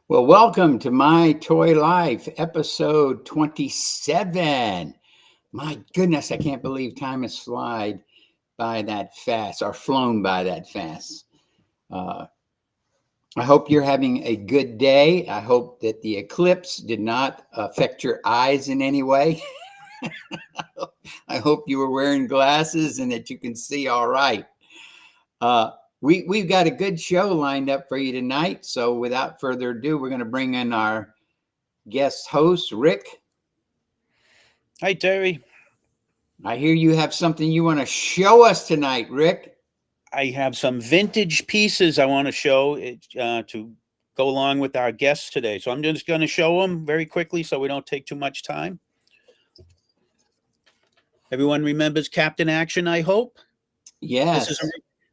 Well, welcome to My Toy Life, episode 27. My goodness, I can't believe time has flown by that fast, or flown by that fast. I hope you're having a good day. I hope that the eclipse did not affect your eyes in any way. I hope you were wearing glasses and that you can see all right. We've got a good show lined up for you tonight. So without further ado, we're going to bring in our guest host, Rick. Hi, Terry. I hear you have something you want to show us tonight, Rick. I have some vintage pieces I want to show to go along with our guests today. So I'm just going to show them very quickly so we don't take too much time. Everyone remembers Captain Action, I hope? Yes.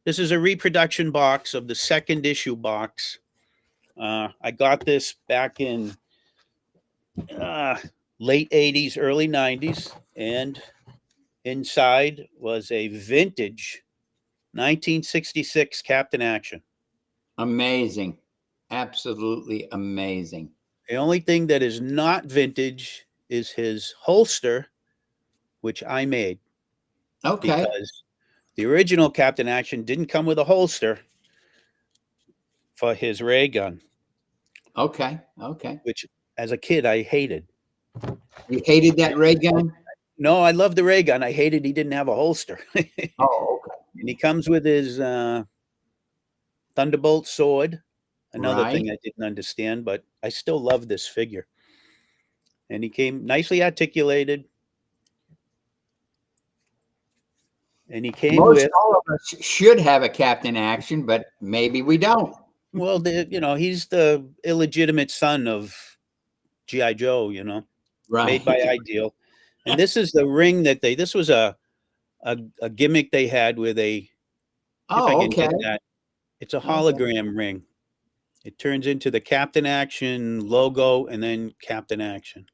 This is a reproduction box of the second issue box. I got this back in late 80s, early 90s, and inside was a vintage 1966 Captain Action. Amazing. Absolutely amazing. The only thing that is not vintage is his holster, which I made. Okay. Because the original Captain Action didn't come with a holster for his ray gun. Okay. Which, as a kid, I hated. You hated that ray gun? No, I loved the ray gun. I hated he didn't have a holster. Oh, okay. And he comes with his Thunderbolt sword. Another thing I didn't understand, but I still love this figure. And he came nicely articulated. And he came with... all of us should have a Captain Action, but maybe we don't. Well, he's the illegitimate son of G.I. Joe, made by Ideal. And this is the ring that this was a gimmick they had with it's a hologram ring. It turns into the Captain Action logo and then Captain Action.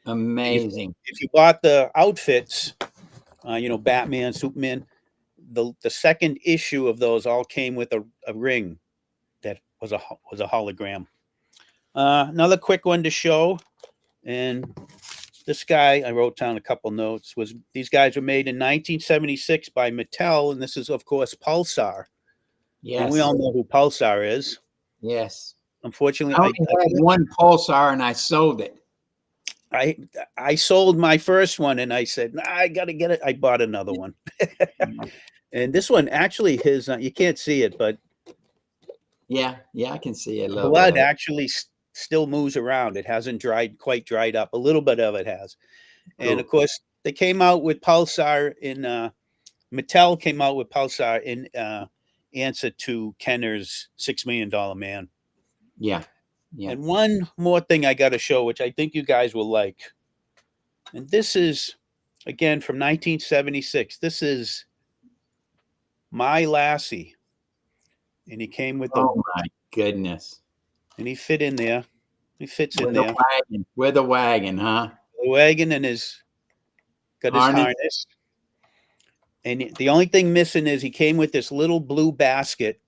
Amazing. If you bought the outfits, Batman, Superman, the second issue of those all came with a ring that was a hologram. Another quick one to show, and this guy, I wrote down a couple notes, these guys were made in 1976 by Mattel, and this is, of course, Pulsar. Yes. And we all know who Pulsar is. Yes. Unfortunately, I had one Pulsar and I sold it. I sold my first one and I said, I got to get it. I bought another one. And this one, actually, you can't see it, but yeah, I can see it a little blood bit. actually still moves around. It hasn't quite dried up. A little bit of it has. And of course, they came out with Pulsar Mattel came out with Pulsar in answer to Kenner's $6 Million Man. Yeah. And one more thing I got to show, which I think you guys will like. And this is, again, from 1976. This is My Lassie. And he came with Oh, my goodness. And he fit in there. He fits in there. With a wagon, huh? The wagon and got his harness. And the only thing missing is he came with this little blue basket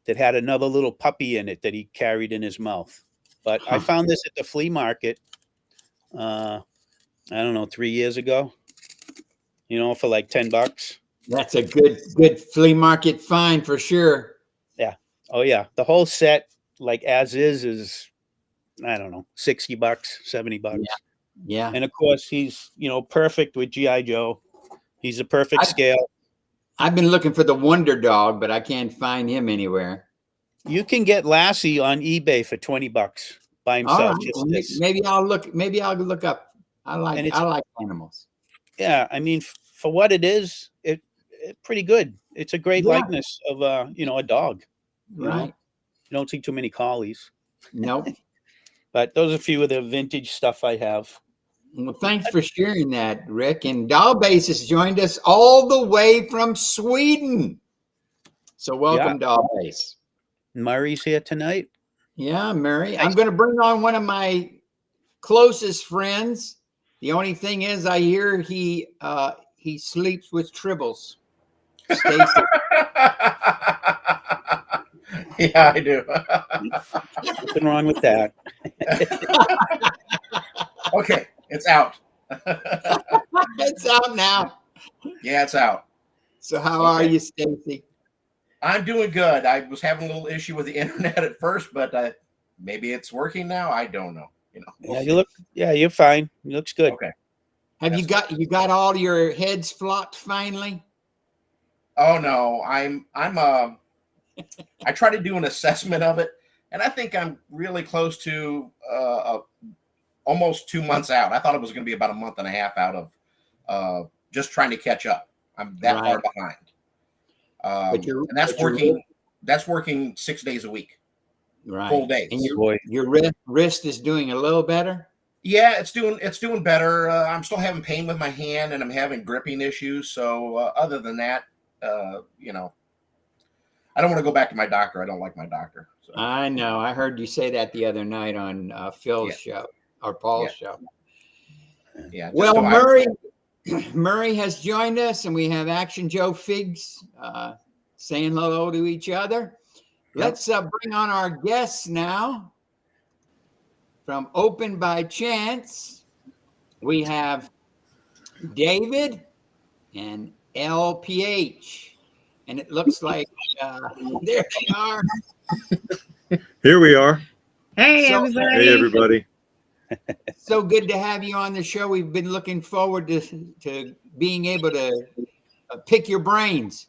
that had another little puppy in it that he carried in his mouth. But I found this at the flea market, I don't know, 3 years ago, for like $10. That's a good flea market find for sure. Yeah. Oh, yeah. The whole set, like as is, I don't know, $60, $70. Yeah. And of course, he's, perfect with G.I. Joe. He's a perfect scale. I've been looking for the Wonder Dog, but I can't find him anywhere. You can get Lassie on eBay for $20 by himself. Right. Maybe I'll look up. I like animals. Yeah, I mean, for what it is, it's pretty good. It's a great likeness of a dog. Right. You don't see too many collies. Nope. But those are a few of the vintage stuff I have. Well, thanks for sharing that, Rick. And Dalbase has joined us all the way from Sweden. So welcome, Dalbase. Murray's here tonight. Yeah, Mary. I'm going to bring on one of my closest friends. The only thing is, I hear he sleeps with tribbles. Stacy. Yeah, I do. Nothing wrong with that. Okay, it's out. It's out now. Yeah, it's out. So how are you, Stacy? I'm doing good. I was having a little issue with the internet at first, but maybe it's working now. I don't know. You're fine. It looks good. Okay. Have you got all your heads flopped finally? Oh no, I try to do an assessment of it, and I think I'm really close to almost 2 months out. I thought it was going to be about a month and a half out of just trying to catch up. I'm that far behind. And that's working 6 days a week, full days. And your wrist is doing a little better. Yeah, it's doing better. I'm still having pain with my hand, and I'm having gripping issues. So other than that, I don't want to go back to my doctor. I don't like my doctor. So. I know. I heard you say that the other night on Phil's show or Paul's show. Yeah. Well, Murray has joined us, and we have Action Joe Figs saying hello to each other. Let's bring on our guests now. From Open by Chance, we have David and LPH. And it looks like there they are. Here we are. Hey, everybody. Hey, everybody. So good to have you on the show. We've been looking forward to being able to pick your brains.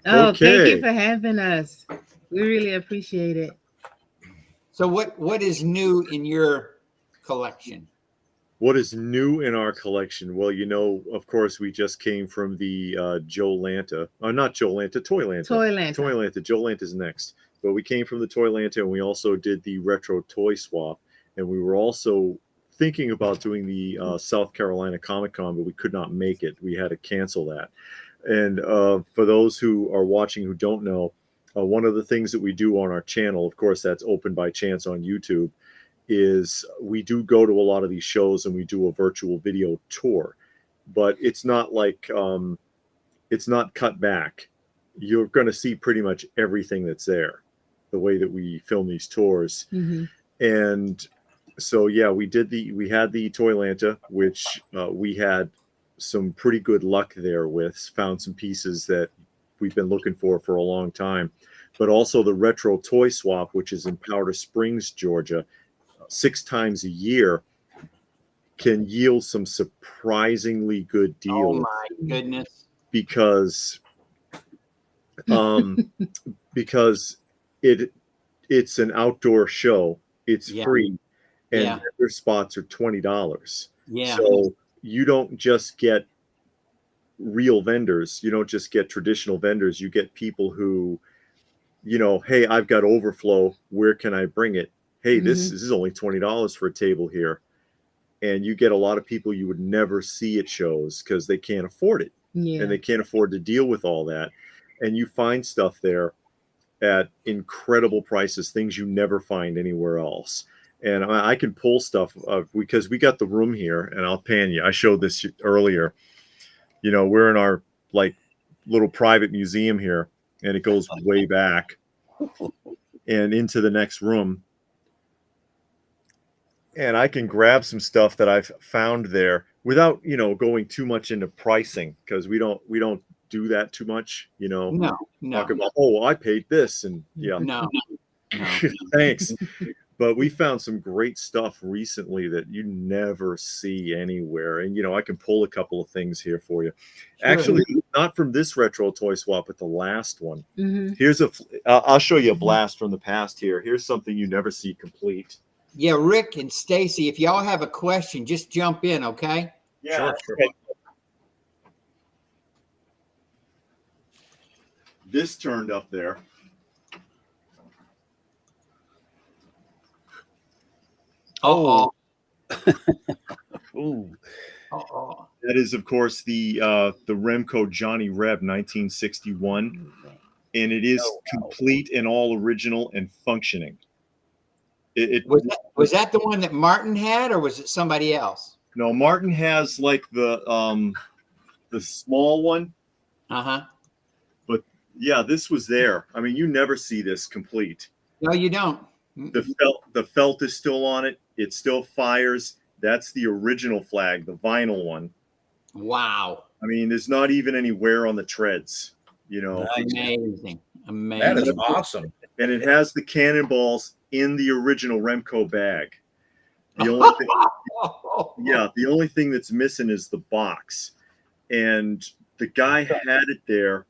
Oh, thank you for having us. We really appreciate it. So what is new in your collection? What is new in our collection? Well, of course, we just came from the Joe Lanta. Not Joe Lanta, Toy Lanta. Toy Lanta. Toy Lanta. Joe Lanta's next. But we came from the Toy Lanta, and we also did the retro toy swap. And we were also thinking about doing the South Carolina Comic Con, but we could not make it. We had to cancel that. And for those who are watching who don't know, one of the things that we do on our channel, of course, that's Open by Chance on YouTube, is we do go to a lot of these shows and we do a virtual video tour. But it's not like, it's not cut back. You're going to see pretty much everything that's there, the way that we film these tours. Mm-hmm. And so, yeah, we had the Toy Lanta, which we had some pretty good luck there with, found some pieces that we've been looking for a long time, but also the retro toy swap, which is in Powder Springs, Georgia, 6 times a year, can yield some surprisingly good deals. Oh my goodness. Because it's an outdoor show. It's free, and their spots are $20. Yeah. So you don't just get real vendors. You don't just get traditional vendors. You get people who, hey, I've got overflow. Where can I bring it? Hey, this is only $20 for a table here. And you get a lot of people you would never see at shows because they can't afford it. Yeah. And they can't afford to deal with all that. And you find stuff there at incredible prices, things you never find anywhere else. And I can pull stuff because we got the room here, and I'll pan you. I showed this earlier. We're in our little private museum here, and it goes way back and into the next room. And I can grab some stuff that I've found there without, going too much into pricing, because we don't do that too much, No. Talk about, I paid this, and No. Thanks. But we found some great stuff recently that you never see anywhere. And, I can pull a couple of things here for you. Sure. Actually, not from this retro toy swap, but the last one. Mm-hmm. Here's I'll show you a blast from the past here. Here's something you never see complete. Yeah, Rick and Stacy, if y'all have a question, just jump in, okay? Yeah, sure. Okay. This turned up there. Oh. Ooh. Oh, That is, of course, the Remco Johnny Reb 1961, and it is complete and all original and functioning. was that the one that Martin had, or was it somebody else? No, Martin has like the small one. Uh-huh. But yeah, this was there. I mean, you never see this complete. No, you don't. The felt is still on it. It still fires. That's the original flag, the vinyl one. Wow. I mean, there's not even any wear on the treads, you know. Amazing. That is Amazing. awesome. And it has the cannonballs in the original Remco bag. The only thing, the only thing that's missing is the box. And the guy had it there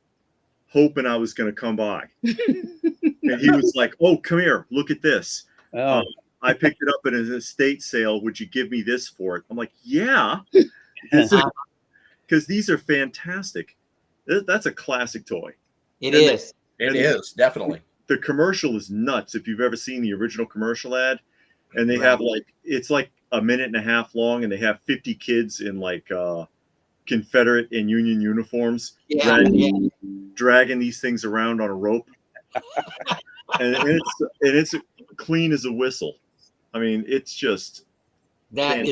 hoping I was going to come by. And he was like, "Oh, come here. Look at this. Oh. I picked it up at an estate sale. Would you give me this for it?" I'm like, "Yeah." Because these are fantastic. That's a classic toy. It is. It is, definitely. The commercial is nuts. If you've ever seen the original commercial ad, and they have it's like a minute and a half long, and they have 50 kids in like Confederate and Union uniforms dragging these things around on a rope. and it's clean as a whistle. I mean, it's just nice.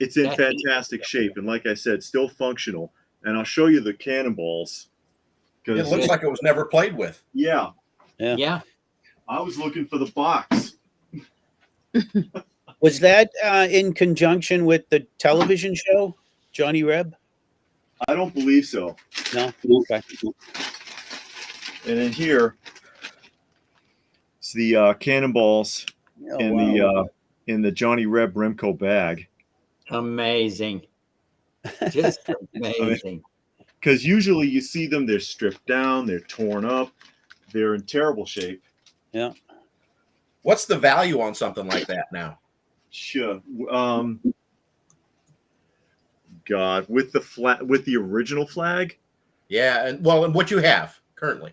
It's in fantastic shape, and like I said, still functional. And I'll show you the cannonballs. It looks like it was never played with. Yeah. Yeah. I was looking for the box. Was that in conjunction with the television show, Johnny Reb? I don't believe so. No. Okay. And in here, it's the cannonballs in the Johnny Reb Remco bag. Amazing. Just amazing. Because usually you see them, they're stripped down, they're torn up, they're in terrible shape. Yeah. What's the value on something like that now? Sure. God, with the original flag. Yeah, and what you have currently?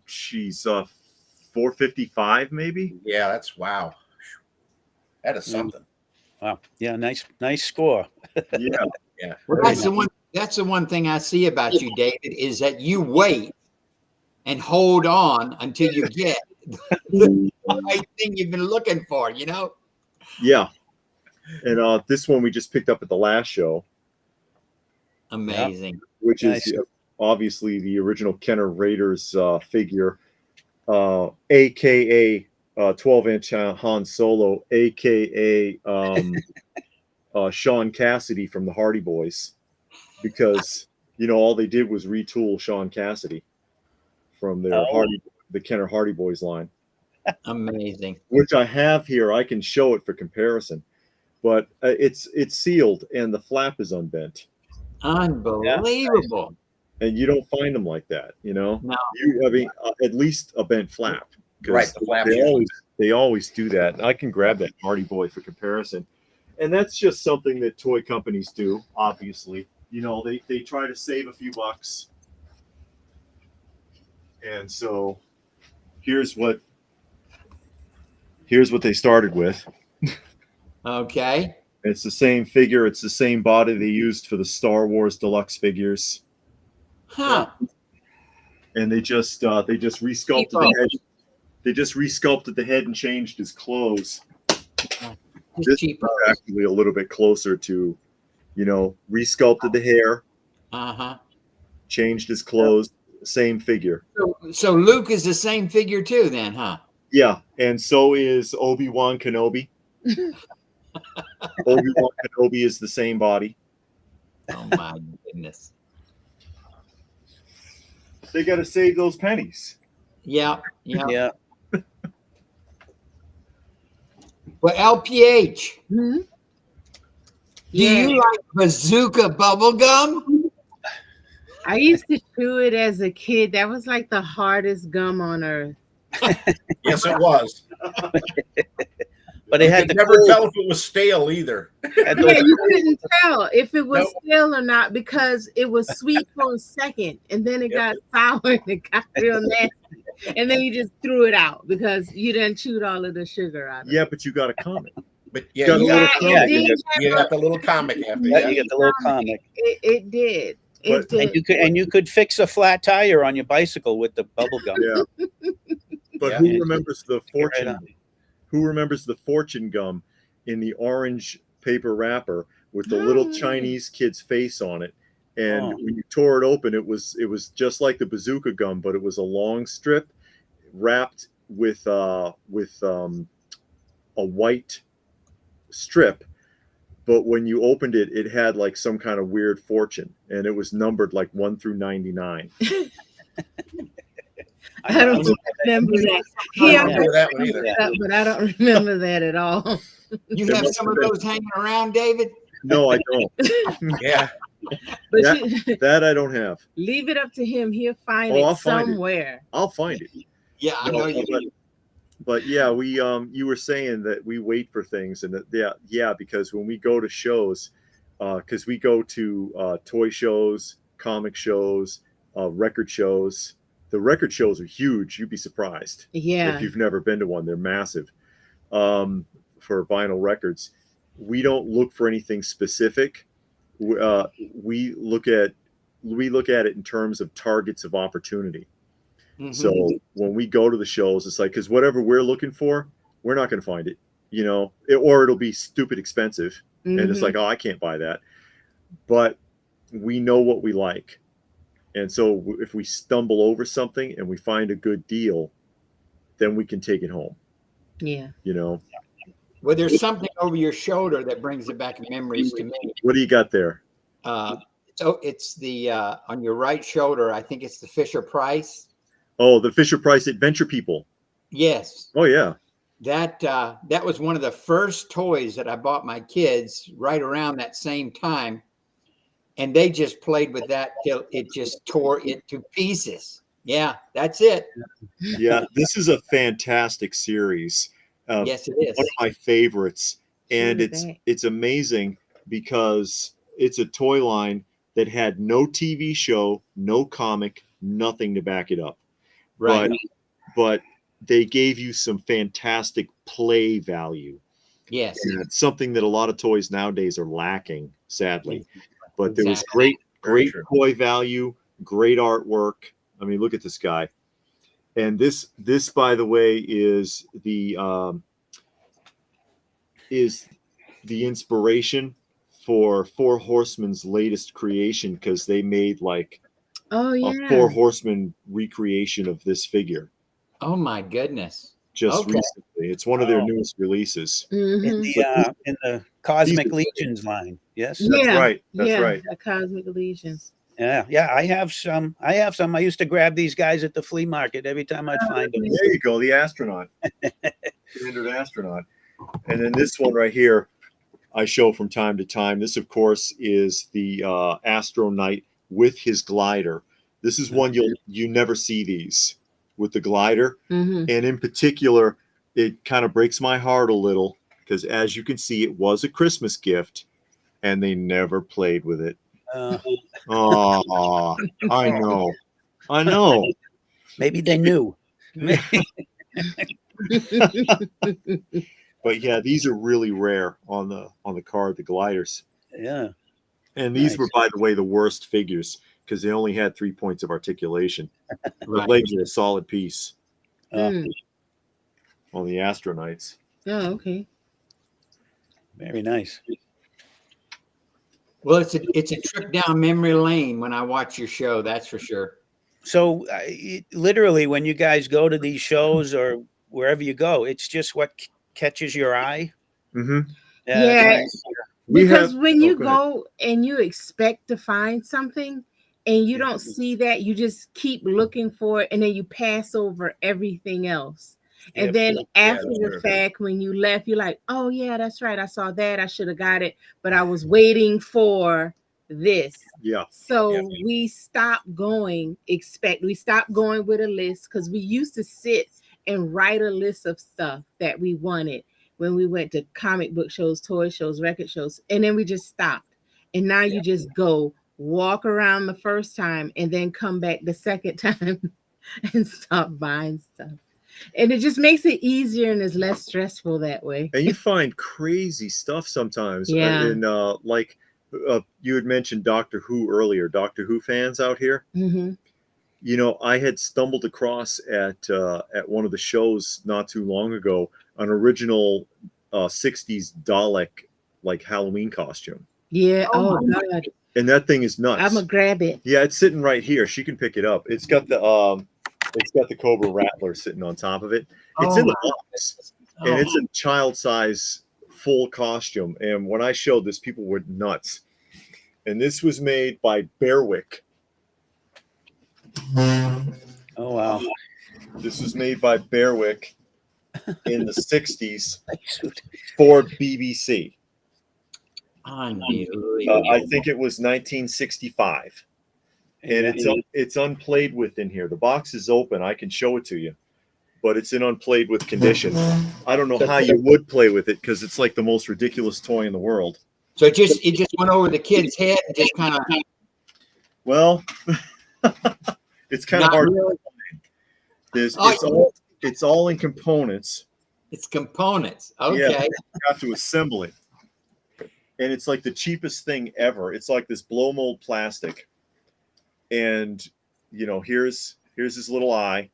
She's $455 maybe. Yeah, that's wow. That is something. Wow. Yeah, nice score. Yeah. Yeah. Well, that's the one thing I see about you, David, is that you wait and hold on until you get the right thing you've been looking for, you know? Yeah. And this one we just picked up at the last show. Amazing. Which is obviously the original Kenner Raiders figure, aka 12-inch Han Solo, aka Sean Cassidy from the Hardy Boys, because all they did was retool Sean Cassidy from their the Kenner Hardy Boys line. Amazing. Which I have here. I can show it for comparison, but it's sealed and the flap is unbent. Unbelievable. And you don't find them like that, No. I mean, at least a bent flap. Right. The flap. They always do that. I can grab that Hardy Boy for comparison. And that's just something that toy companies do, obviously. They try to save a few bucks. And so here's what they started with. Okay. It's the same figure. It's the same body they used for the Star Wars deluxe figures. Huh. And they just resculpted the head. They just resculpted the head and changed his clothes. This is actually a little bit closer to, resculpted the hair. Changed his clothes. Same figure. So Luke is the same figure too, then, huh? Yeah, and so is Obi-Wan Kenobi. Obi-Wan Kenobi is the same body. Oh my goodness. They got to save those pennies. Yeah. Well, LPH, do you like bazooka bubblegum? I used to chew it as a kid. That was like the hardest gum on earth. Yes, it was. But it had to never tell if it was stale either. Yeah, you couldn't tell if it was stale or not because it was sweet for a second and then it got sour and it got real nasty. And then you just threw it out because you done chewed all of the sugar out of it. Yeah, but you got a comment. But yeah, Got a you little got, comic. you got the little comic after. Yeah, Yeah. you get the little comic. It did. But- It did. And you could fix a flat tire on your bicycle with the bubble gum. Yeah. But Yeah. who remembers the Get right fortune? on. Who remembers the fortune gum in the orange paper wrapper with the little Oh. Chinese kid's face on it? And Oh. when you tore it open, it was just like the bazooka gum, but it was a long strip wrapped with a white strip. But when you opened it, it had like some kind of weird fortune, and it was numbered like 1 through 99. I don't remember that. I don't Yeah, remember that one either. but I don't remember that at all. You It have must some have of been- those hanging around, David? No, I don't. Yeah. But That I don't have. leave it up to him. He'll find Oh, it I'll find it. somewhere. I'll find it. Yeah, I know you do. But yeah, we you were saying that we wait for things, and that yeah, because when we go to shows, because we go to toy shows, comic shows, record shows. The record shows are huge. You'd be surprised Yeah. if you've never been to one. They're massive for vinyl records. We don't look for anything specific. We look at it in terms of targets of opportunity. Mhm. So when we go to the shows, it's like, because whatever we're looking for, we're not going to find it, or it'll be stupid expensive. And it's Mhm. like, oh, I can't buy that. But we know what we like. And so if we stumble over something and we find a good deal, then we can take it home, Yeah. Well, there's something over your shoulder that brings it back memories to me. What do you got there? So it's the on your right shoulder. I think it's the Fisher Price. Oh, the Fisher Price Adventure People. Yes, Oh, yeah. that was one of the first toys that I bought my kids right around that same time, and they just played with that till it just tore it to pieces. Yeah, that's it. Yeah, this is a fantastic series. Yes, it is. One of my favorites. And True that. it's amazing because it's a toy line that had no TV show, no comic, nothing to back it up. Right. But they gave you some fantastic play value. Yes. And it's something that a lot of toys nowadays are lacking, sadly. But there was Exactly. great true. toy value, great artwork. I mean, look at this guy. And this by the way is the inspiration for Four Horsemen's latest creation, because they made like Oh a yeah. Four Horsemen recreation of this figure Oh my goodness. just Okay. recently. It's one of their Oh. newest releases. Mhm. In the Cosmic These are- Legions line. Yes. Yeah. That's right. That's yeah, right. The Cosmic Legions. Yeah. I have some. I used to grab these guys at the flea market every time I'd find them. There you go, the astronaut. Standard astronaut. And then this one right here, I show from time to time. This, of course, is the Astro Knight with his glider. This is one you never see these with the glider. Hmm. And in particular, it kind of breaks my heart a little because, as you can see, it was a Christmas gift and they never played with it. Oh, I know. I know. Maybe they knew. But yeah, these are really rare on the card, the gliders. Yeah. And these Nice. were, by the way, the worst figures because they only had 3 points of articulation. The Right. legs are a solid piece Mm. on the Astronites. Oh, okay. Very nice. Well, it's a trip down memory lane when I watch your show. That's for sure. So, literally, when you guys go to these shows or wherever you go, it's just what catches your eye. Mm-hmm. Yeah. that's nice. Because when you go ahead. go and you expect to find something and you don't see that, you just keep looking for it and then you pass over everything else. And Yep. then after that's the true. fact, when you left, you're like, oh, yeah, that's right. I saw that. I should have got it, but I was waiting for this. Yeah. So Yeah. we stopped going with a list because we used to sit and write a list of stuff that we wanted when we went to comic book shows, toy shows, record shows, and then we just stopped. And now you just go walk around the first time and then come back the second time and stop buying stuff. And it just makes it easier and it's less stressful that way. And you find crazy stuff sometimes. Yeah. And like you had mentioned Doctor Who earlier. Doctor Who fans out here. Mm-hmm. You know, I had stumbled across at one of the shows not too long ago an original 60s Dalek like Halloween costume. Yeah. Oh Oh, my God. And that thing is nuts. I'm gonna grab it. Yeah, it's sitting right here. She can pick it up. It's got the Cobra Rattler sitting on top of it. It's Oh in the my box. And it's a child size full costume. And when I showed this, people were nuts. And this was made by Bearwick. Oh wow. This was made by Bearwick in the 60s for BBC. Unbelievable. I think it was 1965. And it's unplayed with in here. The box is open. I can show it to you. But it's in unplayed with condition. I don't know how you would play with it because it's like the most ridiculous toy in the world. So it just went over the kid's head and just kind of Well, it's kind of not hard. really. It's all in components. It's components. Yeah, Okay. you have to assemble it. And it's like the cheapest thing ever. It's like this blow mold plastic. And you know, here's his little eye.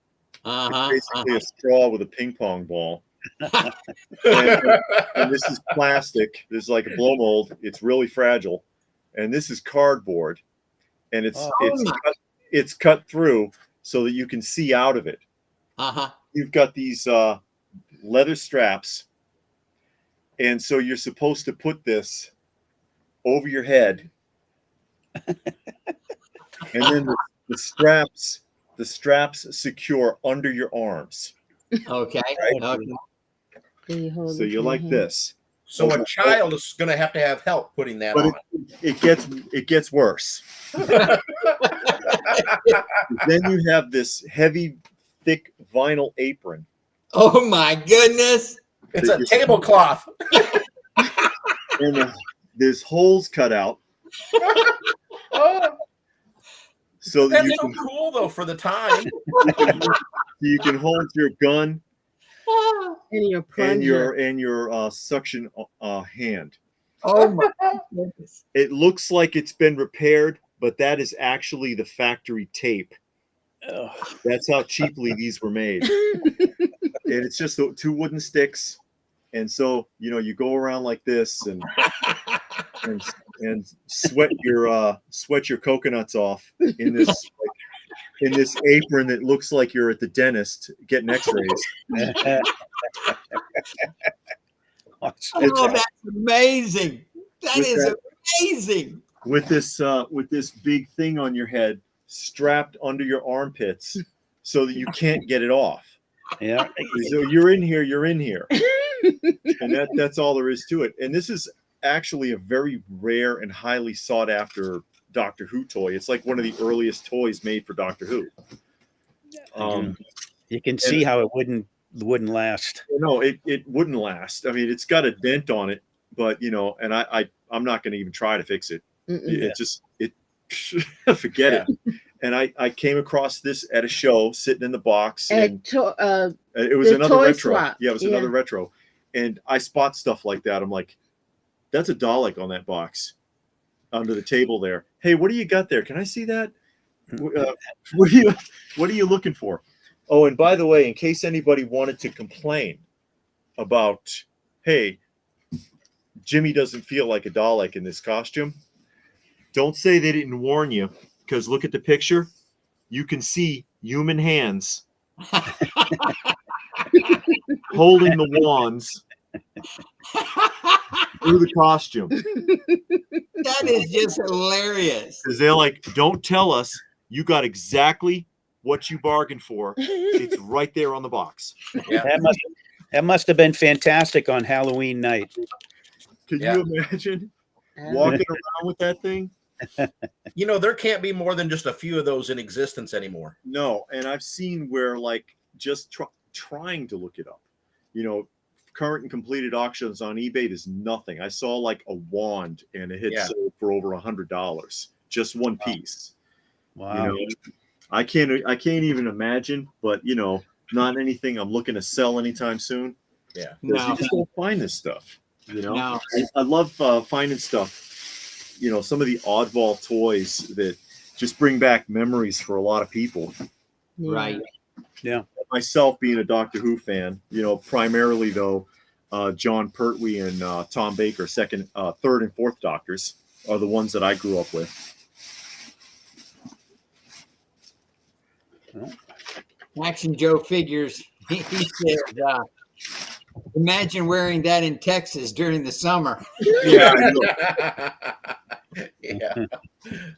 It's basically a straw with a ping pong ball. and this is plastic. This is like a blow mold. It's really fragile. And this is cardboard. And it's cut through so that you can see out of it. You've got these leather straps. And so you're supposed to put this over your head. And then the straps secure under your arms. Okay. So you're like this. So a child is going to have help putting that But on. it gets worse. Then you have this heavy, thick vinyl apron. Oh my goodness. It's a tablecloth. And there's holes cut out. Oh, So that that's you so can, cool though for the time. you can hold your gun And your plunger. and your suction hand. Oh my goodness. It looks like it's been repaired, but that is actually the factory tape. That's how cheaply these were made. And it's just two wooden sticks. And so, you know, you go around like this and sweat your coconuts off in this apron that looks like you're at the dentist getting x-rays. Oh, that's amazing. That With is that- amazing. With this big thing on your head strapped under your armpits so that you can't get it off. Yeah. So you're in here. And that's all there is to it. And this is actually a very rare and highly sought after Doctor Who toy. It's like one of the earliest toys made for Doctor Who. You can see how it wouldn't last. No, it wouldn't last. I mean, it's got a dent on it, but you know, and I'm not going to even try to fix it. Forget it. And I came across this at a show, sitting in the box, and it was another retro. Swap. Yeah, it was another retro. And I spot stuff like that. I'm like, that's a Dalek on that box under the table there. Hey, what do you got there? Can I see that? What are you looking for? Oh, and by the way, in case anybody wanted to complain about, hey, Jimmy doesn't feel like a Dalek in this costume, don't say they didn't warn you, because look at the picture. You can see human hands holding the wands through the costume. That is just hilarious. Because they're like, don't tell us, you got exactly what you bargained for. It's right there on the box. Yeah. That must have been fantastic on Halloween night. Can you imagine walking around with that thing? You know, there can't be more than just a few of those in existence anymore. No, and I've seen where like just trying to look it up, you know, current and completed auctions on eBay is nothing. I saw like a wand and it had sold for over $100, just one piece. Wow. You know, I can't even imagine, but you know, not anything I'm looking to sell anytime soon. Yeah. Because you No, just don't find this stuff. no. I love finding stuff. Some of the oddball toys that just bring back memories for a lot of people. Yeah. Right. Myself being a Doctor Who fan, primarily though, John Pertwee and Tom Baker, third and fourth Doctors, are the ones that I grew up with. Action Joe figures. He said, imagine wearing that in Texas during the summer. Yeah, I know. Yeah.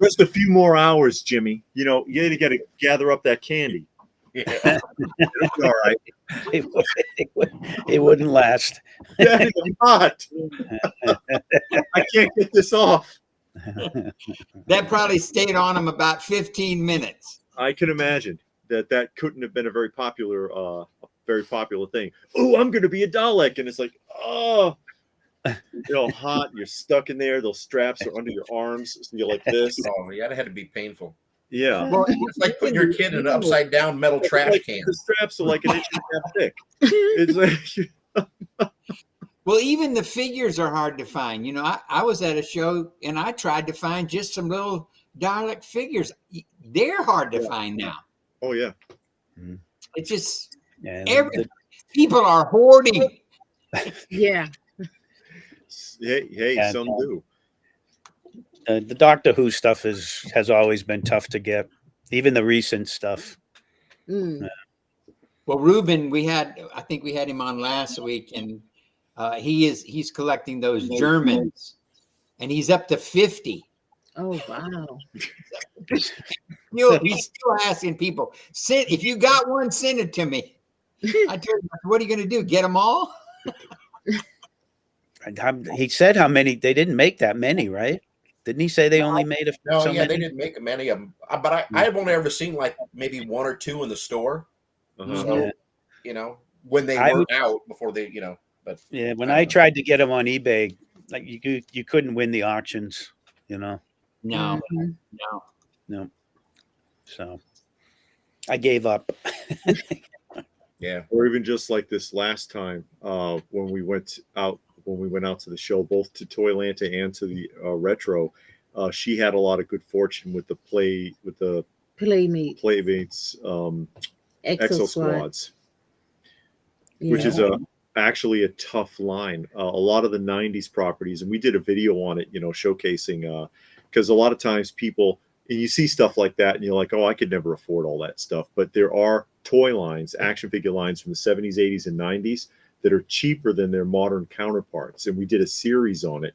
Just a few more hours, Jimmy. You got to gather up that candy. Yeah. It'll be all right. It wouldn't last. Yeah, it's not. I can't get this off. That probably stayed on him about 15 minutes. I can imagine that couldn't have been a very popular thing. Oh, I'm going to be a Dalek, and it's like, oh, hot. You're stuck in there. Those straps are under your arms, so you're like this. Oh, yeah, that had to be painful. Yeah. Well, It's like putting your kid in an upside down metal trash Like, can. the straps are like an inch and a half thick. It's like well, even the figures are hard to find. I was at a show and I tried to find just some little Dalek figures. They're hard to find now. oh yeah. It's just Yeah, people are hoarding. Yeah. Hey, Yeah, some do. the Doctor Who stuff has always been tough to get, even the recent stuff. Mm. Well, Ruben, I think we had him on last week, and he's collecting those Germans, and he's up to 50. Oh wow. He's still asking people, if you got one, send it to me. I told him, what are you going to do? Get them all? He said how many they didn't make that many, right? Didn't he say they only made No, so yeah, many? they didn't make many of them. But I've only ever seen like maybe one or two in the store. Uh-huh. So, when they were out before they, but Yeah, when I tried to get them on eBay, like you couldn't win the auctions, No, Mhm. no. So I gave up. yeah. Or even just like this last time when we went out to the show, both to Toylanta and to the retro, she had a lot of good fortune with the Playmate. Playmates Exo Squads, which Yeah. is actually a tough line. A lot of the 90s properties, and we did a video on it, showcasing, because a lot of times people, and you see stuff like that and you're like, oh, I could never afford all that stuff. But there are toy lines, action figure lines from the 70s, 80s, and 90s that are cheaper than their modern counterparts. And we did a series on it.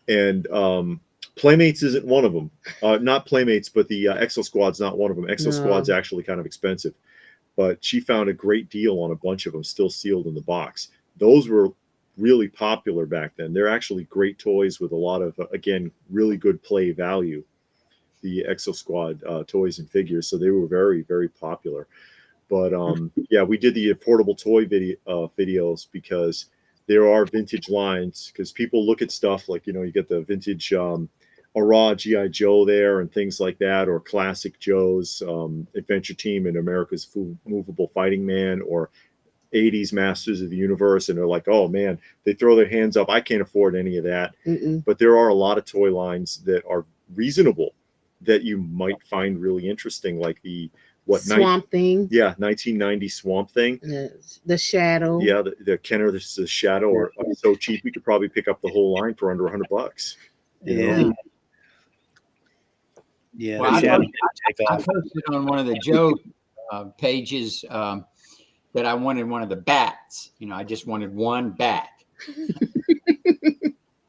And Playmates isn't one of them. Not Playmates, but the Exo Squad's not one of them. Exo Squad's actually kind of expensive. But she found a great deal on a bunch of them, still sealed in the box. Those were really popular back then. They're actually great toys with a lot of, again, really good play value. The Exo Squad toys and figures, so they were very, very popular. But yeah, we did the affordable toy videos because there are vintage lines. Because people look at stuff like you get the vintage Raw G.I. Joe there and things like that, or classic Joe's Adventure Team and America's Movable Fighting Man, or 80s Masters of the Universe, and they're like, oh man, they throw their hands up. I can't afford any of that. Mm-mm. But there are a lot of toy lines that are reasonable that you might find really interesting, like the Swamp Thing. Yeah, 1990 Swamp Thing. The Shadow. Yeah, the Kenner, the Shadow are so cheap you could probably pick up the whole line for under $100. Yeah. Yeah, Well, the Shadow I take off. posted on one of the Joe pages that I wanted one of the bats. I just wanted one bat.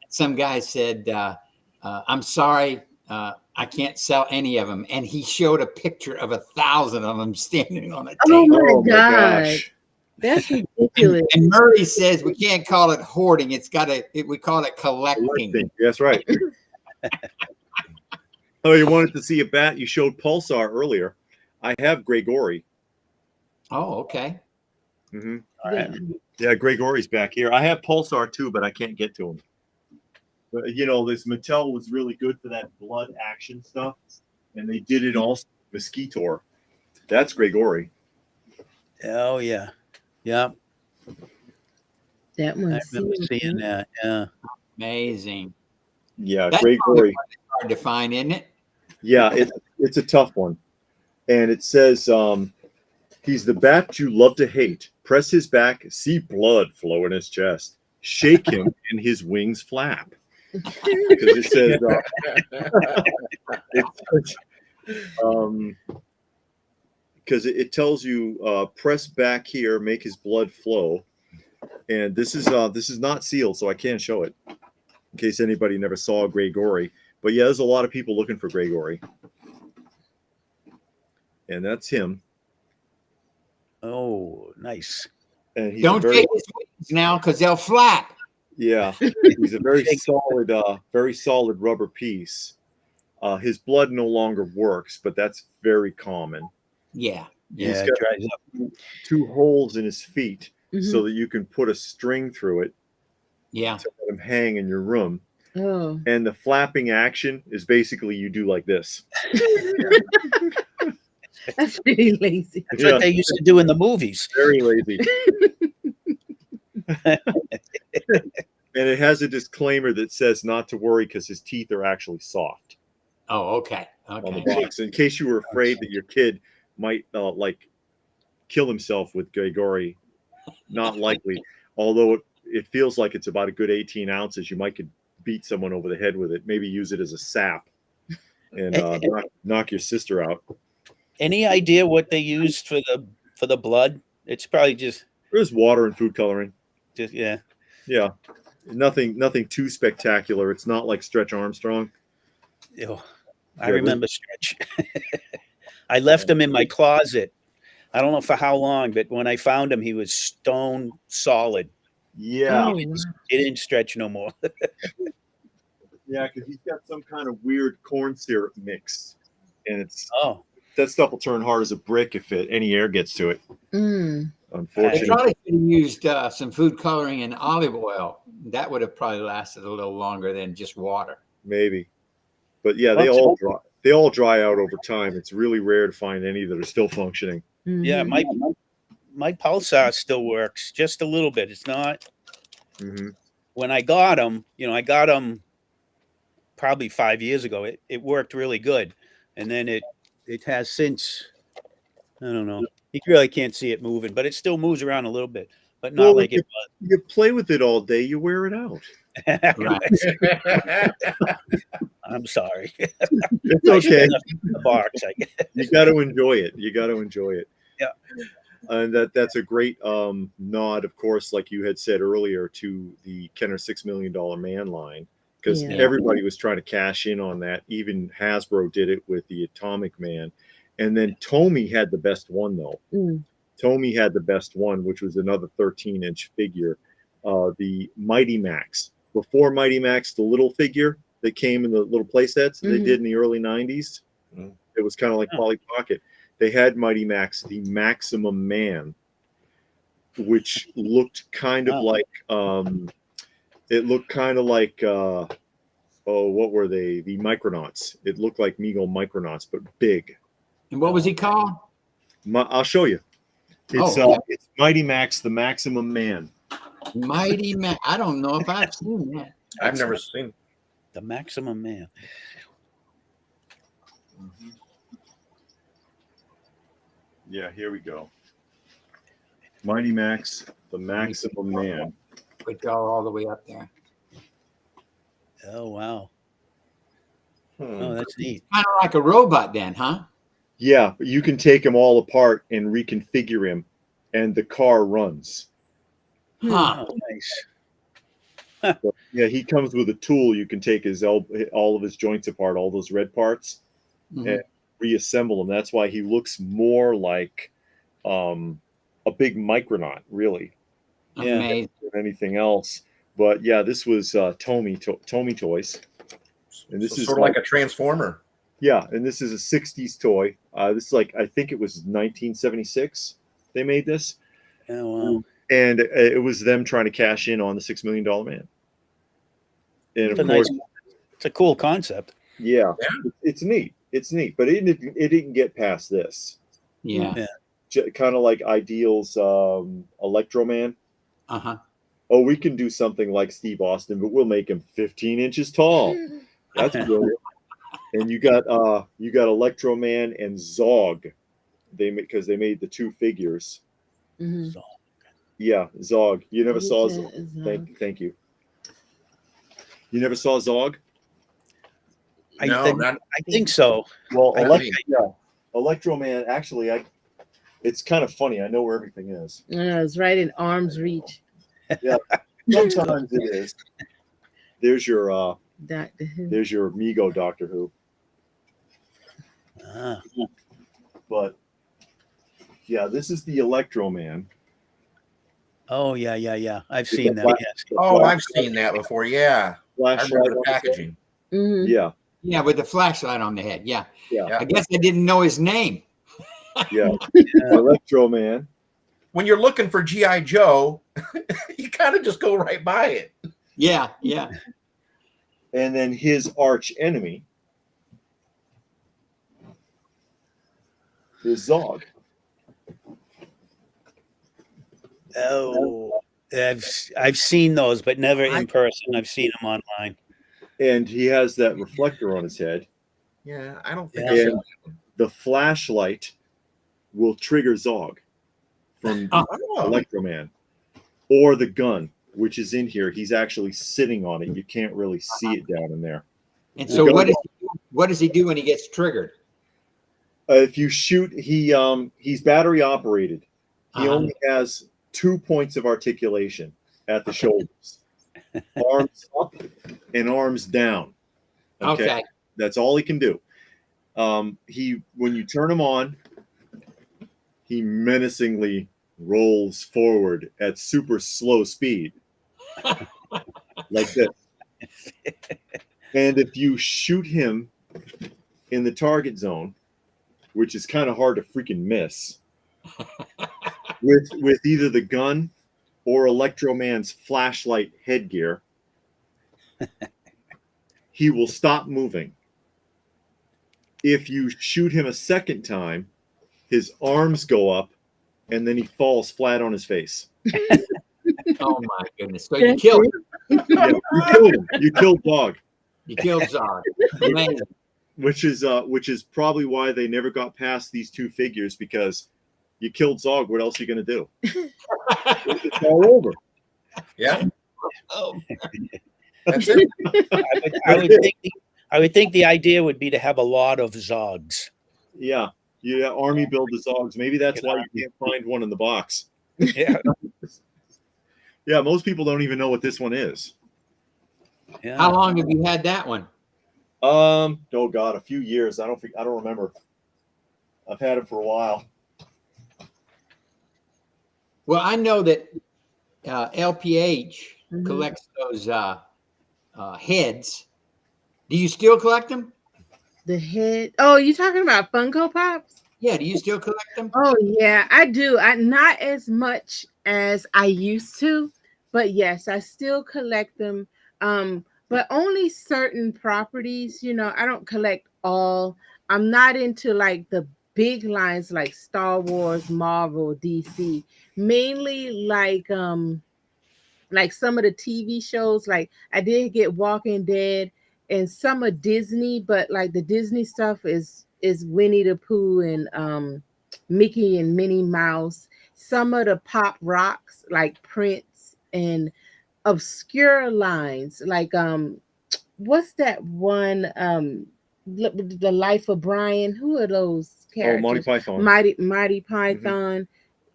Some guy said, I'm sorry, I can't sell any of them. And he showed a picture of 1,000 of them standing on a Oh table. my God. That's ridiculous. And Murray says we can't call it hoarding. We call it collecting. That's right. Oh, you wanted to see a bat? You showed Pulsar earlier. I have Gregory. Oh, okay. Mm-hmm. Yeah. Yeah, Gregory's back here. I have Pulsar too, but I can't get to him. But this Mattel was really good for that blood action stuff, and they did it also with Mosquitor. That's Gregory. Oh yeah, yeah. That I one's remember sealed, seeing too. that. Yeah. Amazing. Yeah, That's Grey probably Gory. hard to find, isn't it? Yeah, it's a tough one. And it says, he's the bat you love to hate. Press his back, see blood flow in his chest. Shake him, and his wings flap. Because it says, because it tells you press back here, make his blood flow. And this is not sealed, so I can't show it in case anybody never saw Grey Gory. But yeah, there's a lot of people looking for Grey Gory. And that's him. Oh, nice. And he's Don't shake his wings now because they'll flap. yeah, he's a very solid rubber piece. His blood no longer works, but that's very common. Yeah. He's Yeah, got it dries up. two holes in his feet Mhm. so that you can put a string through it Yeah. to let him hang in your room. Oh. And the flapping action is basically you do like this. That's pretty lazy. That's what they used to do in the movies. Very lazy. And it has a disclaimer that says not to worry because his teeth are actually soft Oh, okay. on the Okay. box. In case you were afraid that your kid might like kill himself with Grey Gory, not likely. Although it feels like it's about a good 18 ounces. You might could beat someone over the head with it. Maybe use it as a sap and knock your sister out. Any idea what they used for the blood? It's probably just There's water and food coloring. yeah. Yeah. Nothing too spectacular. It's not like Stretch Armstrong. Ew. I Yeah, remember Stretch. I left him in my closet. I don't know for how long, but when I found him, he was stone solid. Yeah. Oh, He didn't stretch no more. Yeah, because he's got some kind of weird corn syrup mix. And Oh, that stuff will turn hard as a brick if any air gets to it. Mm. They Unfortunately. probably could have used some food coloring and olive oil. That would have probably lasted a little longer than just water. Maybe. But yeah, they all dry out over time. It's really rare to find any that are still functioning. yeah. Mhm. My pulsar still works just a little bit. It's not. Mm-hmm. When I got him, I got him probably 5 years ago. It worked really good, and then it has since. I don't know. You really can't see it moving, but it still moves around a little bit, but not like it You play with it all day, you wear it out. was. Right. I'm sorry. It's I should okay. have left it in the box. You got to enjoy it. Yeah. And that's a great nod, of course, like you had said earlier, to the Kenner $6 Million Man line, because Yeah. everybody was trying to cash in on that. Even Hasbro did it with the Atomic Man. And then Tomy had the best one, though. Mm. Tomy had the best one, which was another 13-inch figure, the Mighty Max. Before Mighty Max, the little figure that came in the little play sets they did in the early 90s, it was kind of like Polly Pocket. They had Mighty Max, the Maximum Man, which looked kind of like, what were they? The Micronauts. It looked like Mego Micronauts, but big. And what was he called? I'll show you. It's Oh, it's Mighty Max, the Maximum Man. Mighty Man. I don't know if I've seen that. I've never seen. The Maximum Man. Yeah, here we go. Mighty Max, the Maximum Man. We go all the way up there. Oh wow. Oh, that's neat. Kind of like a robot, then, huh? Yeah, but you can take him all apart and reconfigure him, and the car runs. Huh. Oh, nice. So, yeah, he comes with a tool. You can take all of his joints apart, all those red parts, Mhm. and reassemble them. That's why he looks more like a big Micronaut, really, Yeah. Amazing. than anything else. But yeah, this was Tomy Toys, and this is sort of like a Transformer. Yeah, and this is a 60s toy. This is I think it was 1976 they made this. Oh wow. And it was them trying to cash in on the $6 Million Man. And It's of a course, it's a cool concept. yeah, it's neat. It's neat, but it didn't get past this. Yeah. Yeah. kind of like Ideal's Electro-Man. Uh-huh. Oh, we can do something like Steve Austin, but we'll make him 15 inches tall. That's brilliant. And you got Electro-Man and Zog. Because they made the two figures. Mhm. Yeah, Zog. You never saw Zog. Zog. Thank you. You never saw Zog? No, I think so. Well, I think- Electro-Man. Actually, it's kind of funny. I know where everything is. Yeah, it's right in arm's reach. Yeah, sometimes it is. There's your Doctor Who. there's your amigo Doctor Who. Ah. But yeah, this is the Electro-Man. Oh yeah. I've With seen the that. Yes. Oh, I've seen that before. Yeah, I flashlight remember the on his head. packaging. Mhm. Yeah, Yeah, with the flashlight on the head. Yeah. yeah, I guess I didn't know his name. yeah. Electro-Man. When you're looking for GI Joe, you kind of just go right by it. Yeah. And then his arch enemy is Zog. Oh, I've seen those, but never in person. I've seen them online. And he has that reflector on his head. Yeah, I don't think Yeah. I've seen And the flashlight will trigger Zog from Oh, Electro-Man. Or the gun, which is in here. He's actually sitting on it. You can't really see it down in there. And so what does he do when he gets triggered? If you shoot, he's battery operated. He Uh-huh. only has 2 points of articulation at the shoulders. Arms up and arms down. Okay. That's all he can do. When you turn him on, he menacingly rolls forward at super slow speed. Like this. And if you shoot him in the target zone, which is kind of hard to freaking miss, with either the gun or Electro-Man's flashlight headgear, he will stop moving. If you shoot him a second time, his arms go up and then he falls flat on his face. Oh my goodness. So you killed him. Yeah, you killed him. You killed Dog. You killed Zog. Amazing. Which is probably why they never got past these two figures, because you killed Zog. What else are you going to do? It's all over. yeah, Oh, that's it. I would think the idea would be to have a lot of Zogs. Yeah. Army build the Zogs. Maybe that's why you can't find one in the box. Yeah. Yeah, most people don't even know what this one is. Yeah. how long have you had that one? Oh God, a few years. I don't remember. I've had it for a while. Well, I know that LPH Mhm. collects those heads. Do you still collect them? The head. Oh, you talking about Funko Pops? Yeah. Do you still collect them? Oh yeah, I do. Not as much as I used to, but yes, I still collect them. But only certain properties. I don't collect all. I'm not into like the big lines like Star Wars, Marvel, DC. Mainly like some of the TV shows. Like I did get Walking Dead and some of Disney, but like the Disney stuff is Winnie the Pooh and Mickey and Minnie Mouse. Some of the pop rocks like Prince and obscure lines like what's that one the Life of Brian. Who are those Oh, characters? Monty Python. Mighty Python.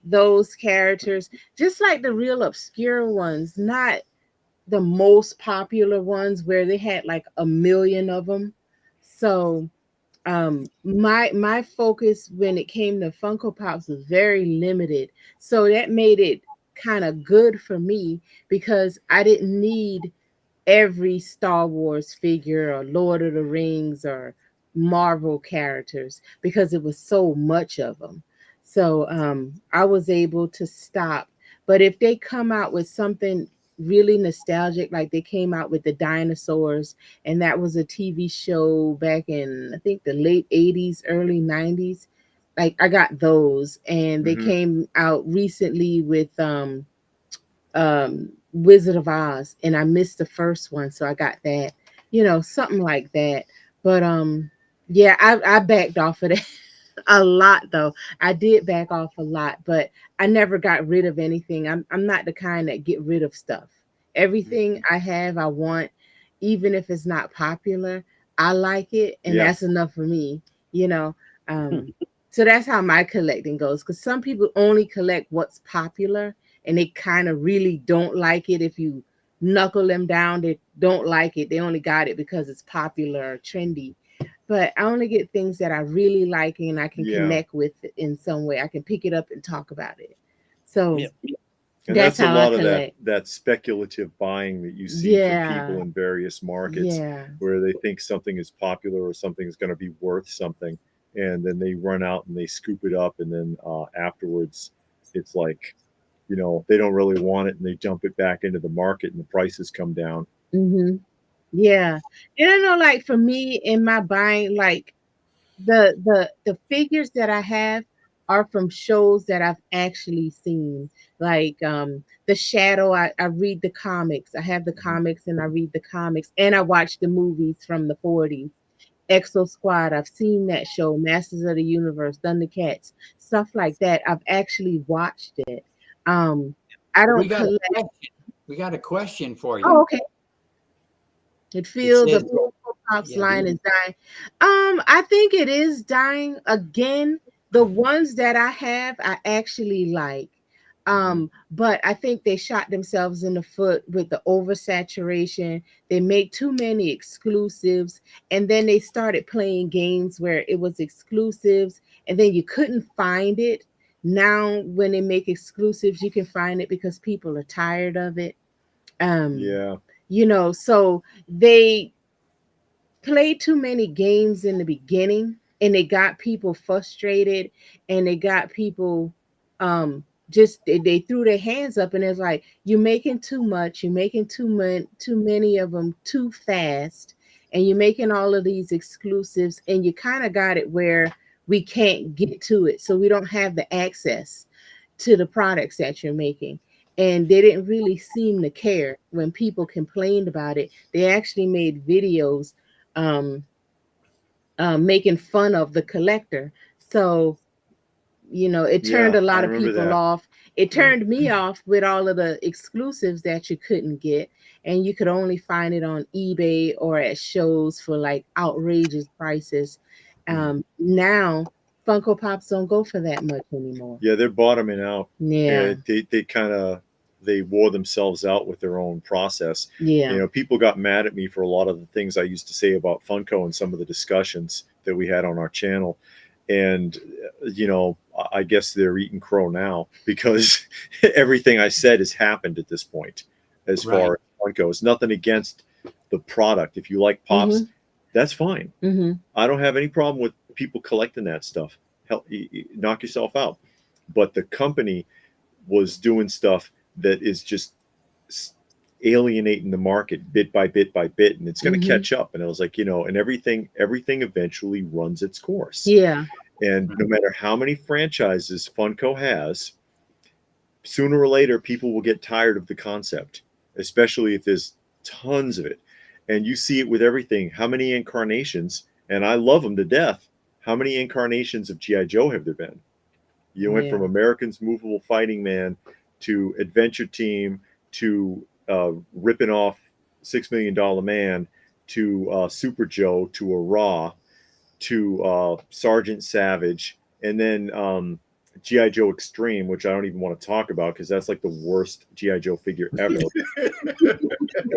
Those characters, just like the real obscure ones, not the most popular ones where they had like a million of them. So my focus when it came to Funko Pops was very limited. So that made it kind of good for me because I didn't need every Star Wars figure or Lord of the Rings or Marvel characters because it was so much of them. So I was able to stop. But if they come out with something really nostalgic, like they came out with the dinosaurs, and that was a TV show back in I think the late 80s, early 90s, like I got those, and they Mhm. came out recently with Wizard of Oz, and I missed the first one, so I got that, something like that. But yeah, I backed off of that a lot though. I did back off a lot, but I never got rid of anything. I'm not the kind that get rid of stuff. Everything I have, I want, even if it's not popular. I like it, and Yeah. that's enough for me. You know, so that's how my collecting goes. Because some people only collect what's popular, and they kind of really don't like it. If you knuckle them down, they don't like it. They only got it because it's popular or trendy. But I only get things that I really like and I can Yeah. connect with in some way. I can pick it up and talk about it. So Yeah. And that's that's a how I lot of collect. that speculative buying that you see from people Yeah. in various markets, Yeah. where they think something is popular or something is going to be worth something, and then they run out and they scoop it up, and then afterwards, it's like, they don't really want it, and they dump it back into the market, and the prices come down. Mm-hmm. Yeah. And I know, like for me in my buying, like the figures that I have are from shows that I've actually seen. Like The Shadow, I read the comics. I have the comics and I read the comics. And I watch the movies from the 40s. Exo Squad, I've seen that show, Masters of the Universe, Thundercats, stuff like that. I've actually watched it. Um, I We don't got a collect. question. We got a question for Oh, you. okay. It It feels the says, Funko Pops yeah, line is dying. I think it is dying again. The ones that I have, I actually like. But I think they shot themselves in the foot with the oversaturation. They make too many exclusives, and then they started playing games where it was exclusives, and then you couldn't find it. Now, when they make exclusives, you can find it because people are tired of it. Um, Yeah. so they played too many games in the beginning, and they got people frustrated, and they got people just they threw their hands up, and it's like, you're making too much, you're making too many of them too fast, and you're making all of these exclusives, and you kind of got it where we can't get to it, so we don't have the access to the products that you're making. And they didn't really seem to care when people complained about it. They actually made videos um, making fun of the collector. So, it turned Yeah. a I lot of remember people that. off. It Right. turned me off with all of the exclusives that you couldn't get. And you could only find it on eBay or at shows for like outrageous prices. Now, Funko Pops don't go for that much anymore. Yeah, they're bottoming out. Yeah. They kind of they wore themselves out with their own process. Yeah. People got mad at me for a lot of the things I used to say about Funko and some of the discussions that we had on our channel. And I guess they're eating crow now, because everything I said has happened at this point. As right. far as Funko, it's nothing against the product. If you like pops, that's fine. Mm-hmm. I don't have any problem with people collecting that stuff. Hell, knock yourself out. But the company was doing stuff that is just alienating the market bit by bit by bit, and it's going to catch up. And I was like, and everything eventually runs its course. Yeah. And no matter how many franchises Funko has, sooner or later people will get tired of the concept, especially if there's tons of it. And you see it with everything. How many incarnations, and I love them to death, how many incarnations of G.I. Joe have there been? You went from American's Movable Fighting Man to Adventure Team to ripping off $6 Million Man to Super Joe to a Raw to Sergeant Savage, and then G.I. Joe Extreme, which I don't even want to talk about because that's like the worst G.I. Joe figure ever.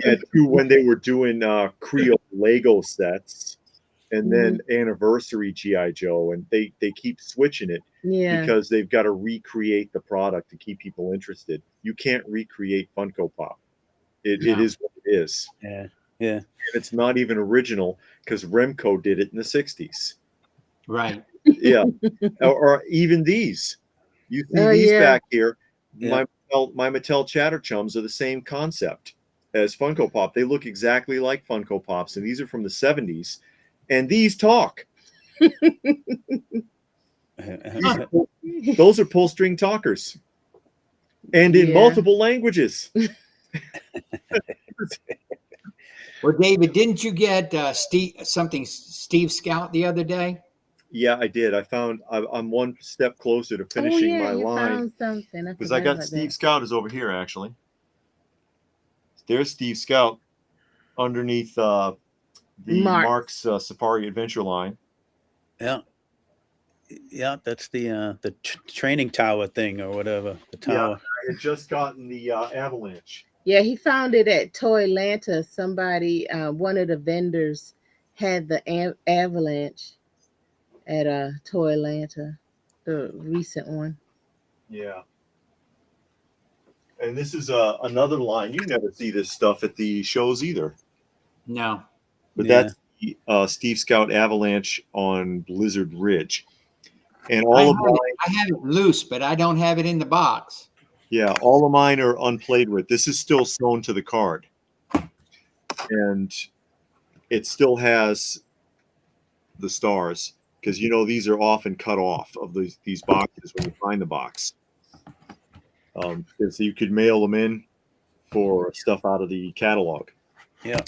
And to when they were doing Creole Lego sets, and then Anniversary G.I. Joe, and they keep switching it because they've got to recreate the product to keep people interested. You can't recreate Funko Pop. It is what it is. Yeah. And it's not even original because Remco did it in the 60s. Right. Yeah. or even these. You see these back here. Yeah. My Mattel Chatter Chums are the same concept as Funko Pop. They look exactly like Funko Pops, and these are from the 70s. And these talk. Those are pull string talkers, and in Yeah. multiple languages. Well, David, didn't you get Steve Scout the other day? Yeah, I did. I'm one step closer to Oh finishing yeah, my you line found something. I because I forgot got about Steve that. Scout is over here actually. There's Steve Scout underneath the Mark's Safari Adventure line. Yeah. Yeah, that's the training tower thing or whatever. The tower. I had just gotten the Avalanche. Yeah, he found it at Toylanta. Somebody, one of the vendors, had the Avalanche at Toylanta, the recent one. Yeah. And this is another line. You never see this stuff at the shows either. No. But Yeah. that's the Steve Scout Avalanche on Blizzard Ridge. And I all of mine, have it loose, but I don't have it in the box. yeah, all of mine are unplayed with. This is still sewn to the card. And it still has the stars because these are often cut off of these boxes when you find the box. Because you could mail them in for stuff out of the catalog. Yeah.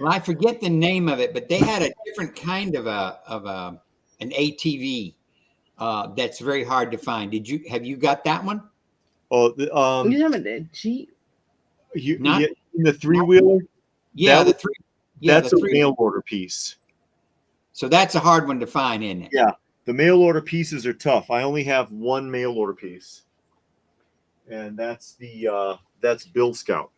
Well, I forget the name of it, but they had a different kind of an ATV that's very hard to find. Have you got that one? Oh, You talking about the Jeep? Not- in the three-wheeler. Yeah, That the three. Yeah, that's the a three. mail order piece. So that's a hard one to find, isn't it? Yeah, the mail order pieces are tough. I only have one mail order piece, and that's Bill Scout.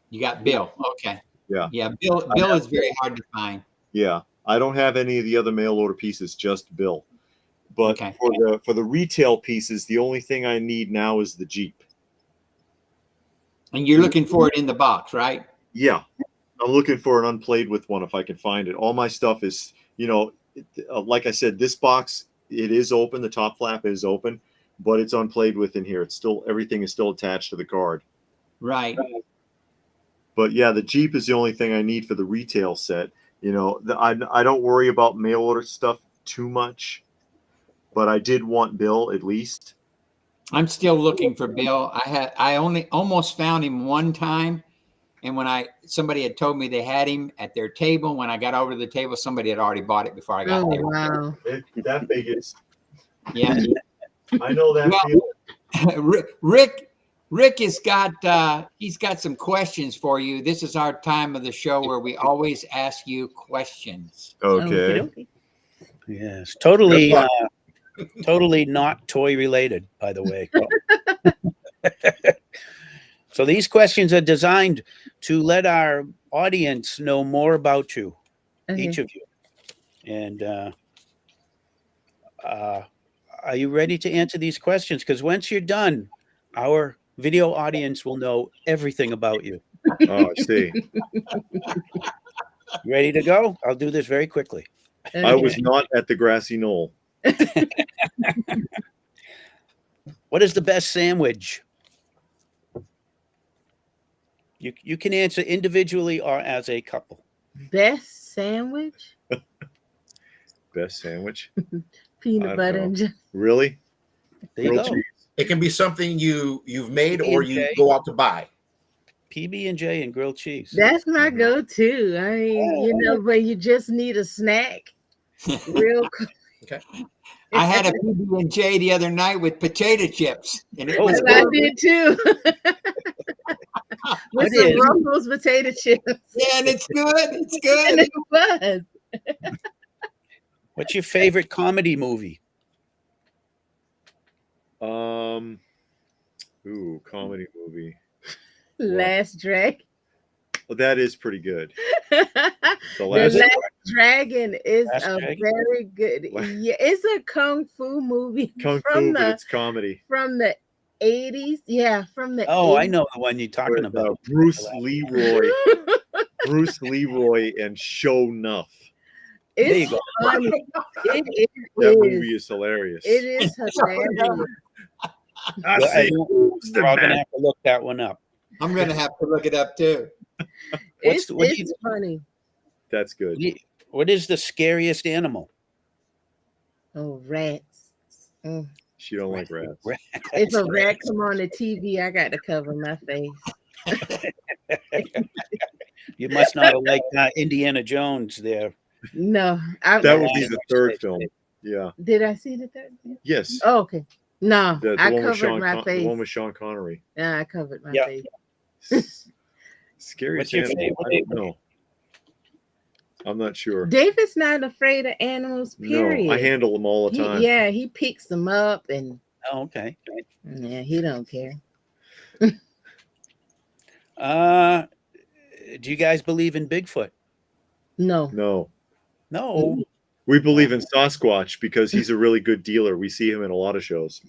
You got Bill. Okay. Yeah. Yeah, Bill is very hard to find. Yeah, I don't have any of the other mail order pieces, just Bill. But Okay. for the retail pieces, the only thing I need now is the Jeep. And you're looking for it in the box, right? Yeah, I'm looking for an unplayed with one if I can find it. All my stuff is, like I said, this box, it is open. The top flap is open, but it's unplayed with in here. It's still, everything is still attached to the card. Right. But yeah, the Jeep is the only thing I need for the retail set. I don't worry about mail order stuff too much, but I did want Bill at least. I'm still looking for Bill. I only almost found him one time, and when somebody had told me they had him at their table, when I got over to the table, somebody had already bought it before I got Oh there. wow! That big is. Yeah. I know that. Well, Rick has got he's got some questions for you. This is our time of the show where we always ask you questions. Okay. Okey-dokey. Yes. Totally. Totally not toy related, by the way. So these questions are designed to let our audience know more about you, each of you. And are you ready to answer these questions? Because once you're done, our video audience will know everything about you. Oh, I see. Ready to go? I'll do this very quickly. I was not at the grassy knoll. What is the best sandwich? You can answer individually or as a couple. Best sandwich? Best sandwich? Peanut butter and jelly. Really? There you Grilled go. cheese. It can be something you've made or you PB&J. go out to buy. PB&J and grilled cheese. That's my go-to. I mean, when you just need a snack, real quick. Okay. I had a PB&J the other night with potato chips, and it was I did too. With It some is. Ruffles potato chips. yeah, and it's good. It's And good. it was. What's your favorite comedy movie? Comedy movie. Last Dragon. Well, that is pretty good. The Last Last Dragon is Last a Dragon? very good. Yeah, it's a kung fu movie Kung from Fu, but the it's comedy. 80s. Yeah, from the Oh, 80s. I know the one you're talking With, about. Bruce Leroy and Show Nuff. There you It's go. funny. It That is. movie is hilarious. It is hilarious. I Well, say, who's the We're all gonna man? have to look that one up. I'm gonna have to look it up too. It's what do you- funny. That's good. What is the scariest animal? Oh, rats. Mm. She don't like rats. If a rat come on the TV, I got to cover my face. You must not have liked Indiana Jones there. No, That I would be the third film. Yeah. did. I see the third one? Yes. Oh, okay. No, The I one with covered my face. The one with Sean Connery. Yeah, I covered my Yeah. face. Scariest What's your animal? I don't know. I'm not sure. David's not afraid of animals. Period. No, I handle them all the time. Yeah, he picks them up and Oh, okay. yeah, he don't care. Do you guys believe in Bigfoot? No. No. No. We believe in Sasquatch because he's a really good dealer. We see him in a lot of shows.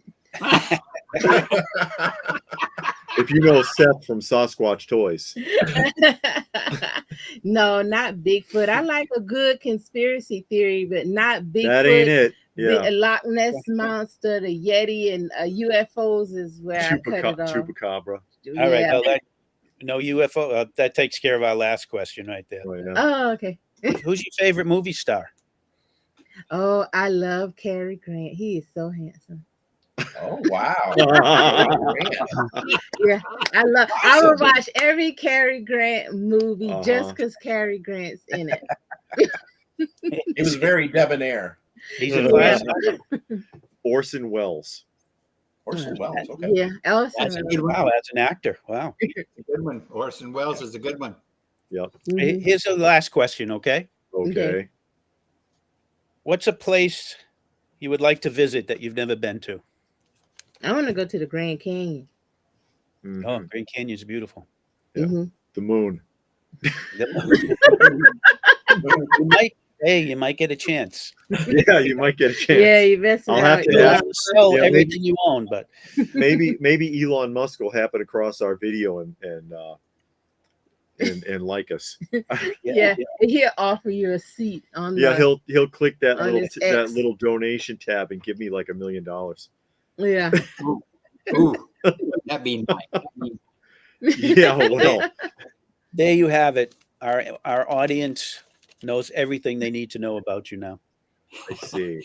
If you know Seth from Sasquatch Toys. No, not Bigfoot. I like a good conspiracy theory, but not Bigfoot. That ain't it. Yeah. The Loch Ness monster, the Yeti, and UFOs is where I cut it off. Chupacabra. All right. No UFO. That takes care of our last question right there. Oh, yeah. Oh, okay. Who's your favorite movie star? Oh, I love Cary Grant. He is so handsome. Oh wow! Yeah, I will watch every Cary Grant movie just because Cary Grant's in it. It was very debonair. He's a class. Orson Welles. Orson Welles. Okay. Yeah, Elson. That's a good one. Wow, that's an actor. Wow. It's a good one. Orson Welles is a good one. Yep. Mhm. Here's the last question, okay? Okay. What's a place you would like to visit that you've never been to? I want to go to the Grand Canyon. Mhm. Oh, Grand Canyon's beautiful. Yeah. Mhm. The moon. You might get a chance. Yeah, you might get a chance. Yeah, you best I'll out. have to You'll ask. have to sell Yeah, everything you own, but maybe Elon Musk will happen across our video and like us. Yeah, he'll offer you a seat on Yeah, the. he'll click that on little his X. donation tab and give me like $1 million. Yeah. Ooh, that'd be nice. Yeah, well, there you have it. Our audience knows everything they need to know about you now. I see.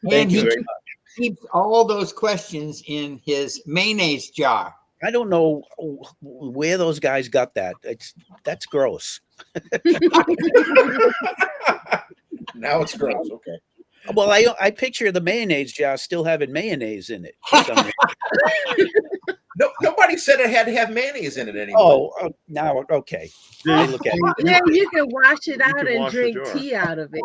Thank And you he very much. keeps all those questions in his mayonnaise jar. I don't know where those guys got that. That's gross. Now it's gross. Okay. Well, I picture the mayonnaise jar still having mayonnaise in it. For some reason. No, nobody said it had to have mayonnaise in it anymore. Oh, now okay. Yeah. I look at it. Yeah, you can wash it out can and wash the drink jar. tea out of it.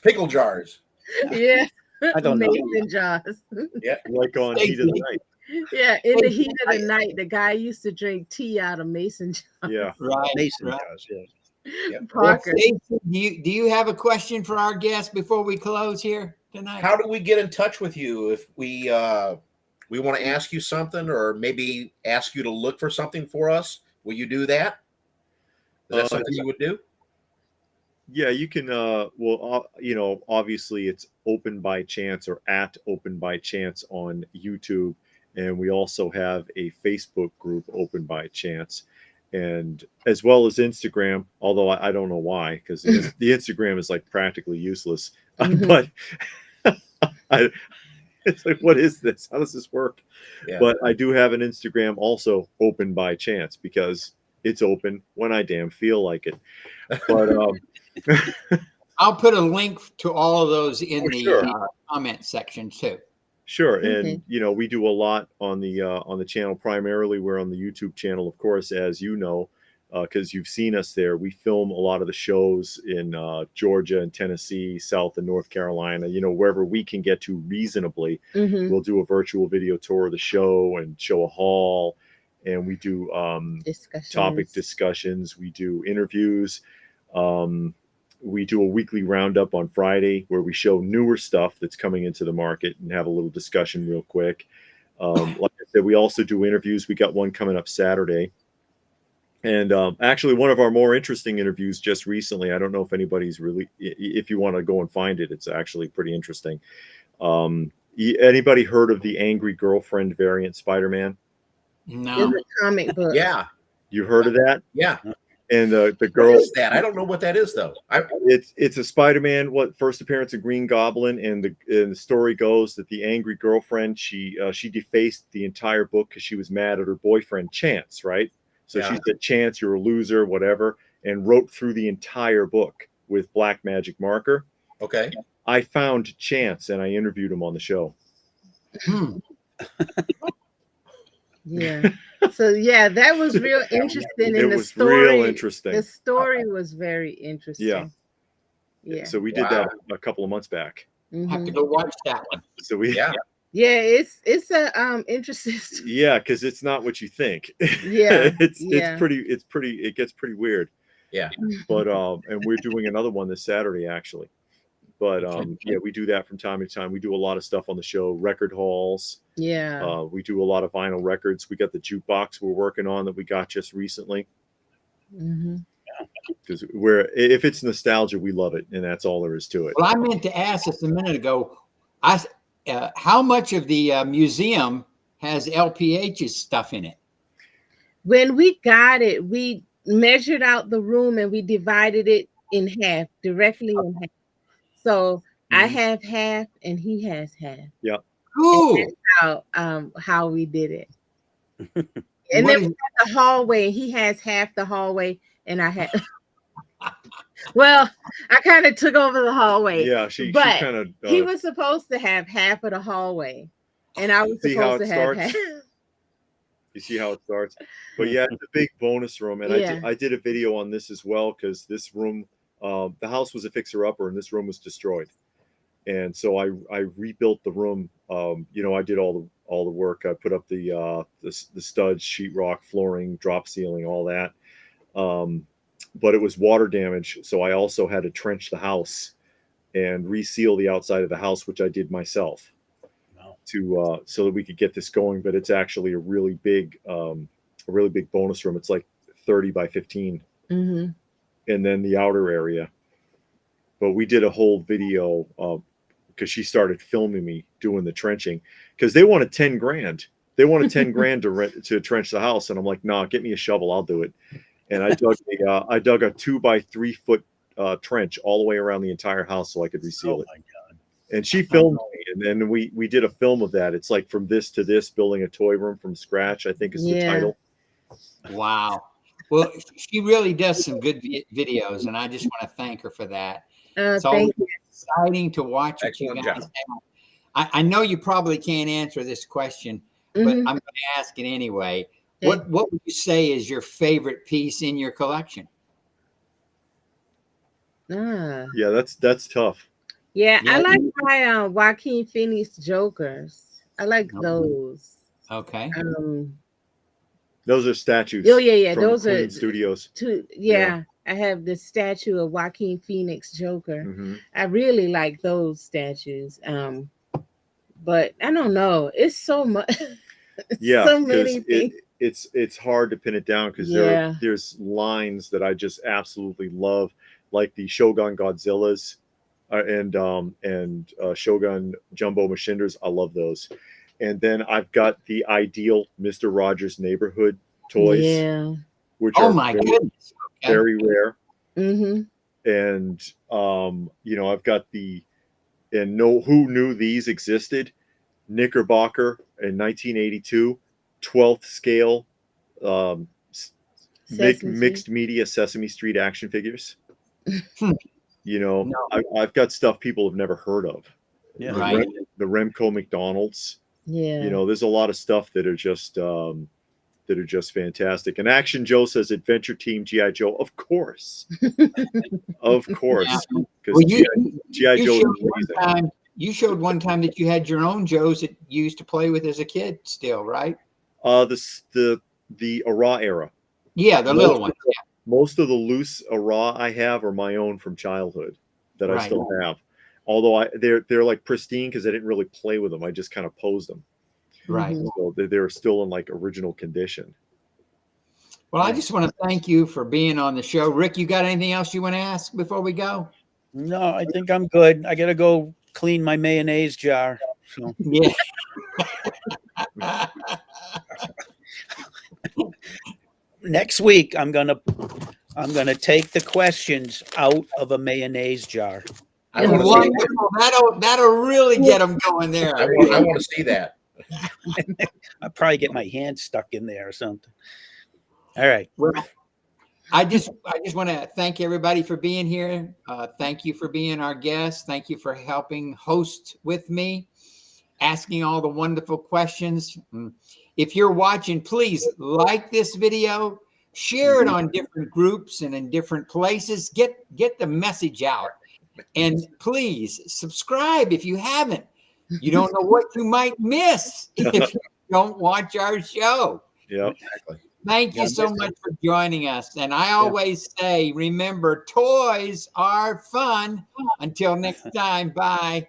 Pickle jars. Yeah. I don't know. Mason jars. Like on Heat of the Night. Yeah, in the heat of the night, the guy used to drink tea out of mason jars. Yeah. Right. Mason right. jars, yeah. Yep. Parker. Well, Stacey, do you have a question for our guest before we close here tonight? How do we get in touch with you if we want to ask you something, or maybe ask you to look for something for us? Will you do that? Is that something you would do? Yeah, you can. Obviously it's Open by Chance or at Open by Chance on YouTube, and we also have a Facebook group, Open by Chance, and as well as Instagram. Although I don't know why, because the Instagram is like practically useless. But it's like, what is this? How does this work? Yeah. But I do have an Instagram also, Open by Chance, because it's open when I damn feel like it. But I'll put a link to all of those in the sure. comment section too. Sure, Okay. and we do a lot on the channel. Primarily, we're on the YouTube channel, of course, as you know, because you've seen us there. We film a lot of the shows in Georgia and Tennessee, South and North Carolina. Wherever we can get to reasonably, Mhm. we'll do a virtual video tour of the show and show a haul, and we do topic discussions. We do interviews. We do a weekly roundup on Friday where we show newer stuff that's coming into the market and have a little discussion real quick. Like I said, we also do interviews. We got one coming up Saturday. And actually, one of our more interesting interviews just recently, I don't know if anybody's really, if you want to go and find it, it's actually pretty interesting. Anybody heard of the Angry Girlfriend variant Spider-Man? No. It's a comic book. Yeah. You heard of that? Yeah. And the What girl, is that? I don't know what that is though. it's a Spider-Man first appearance of Green Goblin, and the story goes that the angry girlfriend, she defaced the entire book because she was mad at her boyfriend Chance, right? So Yeah. she said, Chance, you're a loser, whatever, and wrote through the entire book with black magic marker. Okay. I found Chance and I interviewed him on the show. Hmm. Yeah. So yeah, that was real interesting. It And the was story, real interesting. The story was very interesting. Yeah. Yeah. So we did that a couple of months back. Have to Mhm. go watch that one. So we Yeah. Yeah, it's a interesting story. yeah, because it's not what you think. Yeah. it's Yeah. it gets pretty weird. Yeah. But and we're doing another one this Saturday actually. But yeah, we do that from time to time. We do a lot of stuff on the show, record hauls. Yeah. We do a lot of vinyl records. We got the jukebox we're working on that we got just recently. Mm-hmm. Because if it's nostalgia, we love it, and that's all there is to it. Well, I meant to ask this a minute ago. How much of the museum has LPH's stuff in it? When we got it, we measured out the room and we divided it in half, directly in half. So I have half and he has half. Yeah. Cool. How we did it. And What then we had the hallway. He has half the hallway, and I had. Well, I kind of took over the hallway. Yeah, she but kind of. He was supposed to have half of the hallway, and I was supposed to have half. You see how it starts? But yeah, it's a big bonus room, and Yeah. I did a video on this as well because this room, the house was a fixer-upper, and this room was destroyed, and so I rebuilt the room. You know, I did all the work. I put up the studs, sheetrock, flooring, drop ceiling, all that. But it was water damage, so I also had to trench the house and reseal the outside of the house, which I did myself. To so that we could get this going. But it's actually a really big bonus room. It's like 30 by 15, Mm-hmm. and then the outer area. But we did a whole video because she started filming me doing the trenching because they wanted 10 grand. They wanted 10 grand to trench the house, and I'm like, nah, get me a shovel, I'll do it. And I dug a 2 by 3 foot trench all the way around the entire house so I could reseal it. My God. And she filmed me, and then we did a film of that. It's like from this to this, building a toy room from scratch, I think is the title. Wow. Well, she really does some good videos, and I just want to thank her for that. It's always exciting to watch what you guys have. I know you probably can't answer this question, but I'm going to ask it anyway. What would you say is your favorite piece in your collection? Yeah, that's tough. Yeah, I like my Joaquin Phoenix Jokers. I like those. Okay. Those are statues. Oh yeah. From Those Queen are Studios. Yeah, I have the statue of Joaquin Phoenix Joker. Mm-hmm. I really like those statues. But I don't know. It's so much. Yeah, so many things. It's hard to pin it down because there's lines that I just absolutely love, like the Shogun Godzillas and Shogun Jumbo Machinders. I love those. And then I've got the Ideal Mr. Rogers Neighborhood toys, which are goodness, very rare. Mm-hmm. And you know, I've got who knew these existed? Knickerbocker in 1982, 12th scale mixed media Sesame Street action figures. You know, I've got stuff people have never heard of. Yeah. Right. The Remco McDonald's. Yeah. You know, there's a lot of stuff that are just fantastic. And Action Joe says Adventure Team G.I. Joe. Of course. Of course. Because G.I. Joe is amazing. You showed one time that you had your own Joes that you used to play with as a kid still, right? The Ara era. Yeah, the little ones. Yeah. Most of the loose Ara I have are my own from childhood that I still have. Although they're like pristine because I didn't really play with them. I just kind of posed them. Right. So they're still in like original condition. Well, I just want to thank you for being on the show. Rick, you got anything else you want to ask before we go? No, I think I'm good. I got to go clean my mayonnaise jar. So. Yeah. Next week, I'm going to I'm going to take the questions out of a mayonnaise jar. I want to see that. Wonderful. That'll really get them going there. I want to see that. I'll probably get my hand stuck in there or something. All right. Well, I just want to thank everybody for being here. Thank you for being our guest. Thank you for helping host with me, asking all the wonderful questions. If you're watching, please like this video, share it on different groups and in different places. Get the message out. And please subscribe if you haven't. You don't know what you might miss if you don't watch our show. Yep. Exactly. Thank you so much for joining us. And I always say, remember, toys are fun. Until next time, bye.